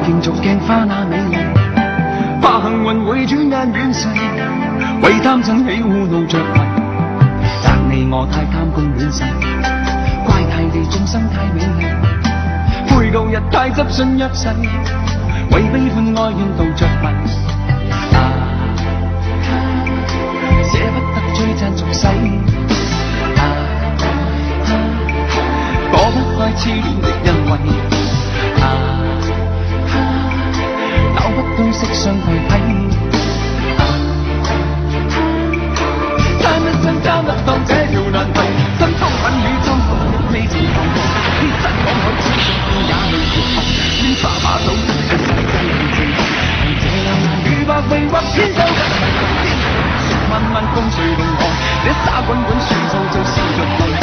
競逐鏡花那美麗，怕幸運會轉眼遠逝，為貪嗔喜惡怒着迷。但你我太貪功戀勢，怪態地眾生太美麗，悔舊日太執信約誓，為悲歡哀怨妒着迷。捨不得璀璨俗世，躲不開痴戀的恩惠。搞不到色相對睇，貪一生貪得當這條難題，心中吻與周逢的呢次痛苦，天真講口千信褲也淚絕紅，煙花把酒一世世際情情，這兩難與百味或千秋不迷，天熟萬萬共誰同行，這沙滾滾算數就是着迷。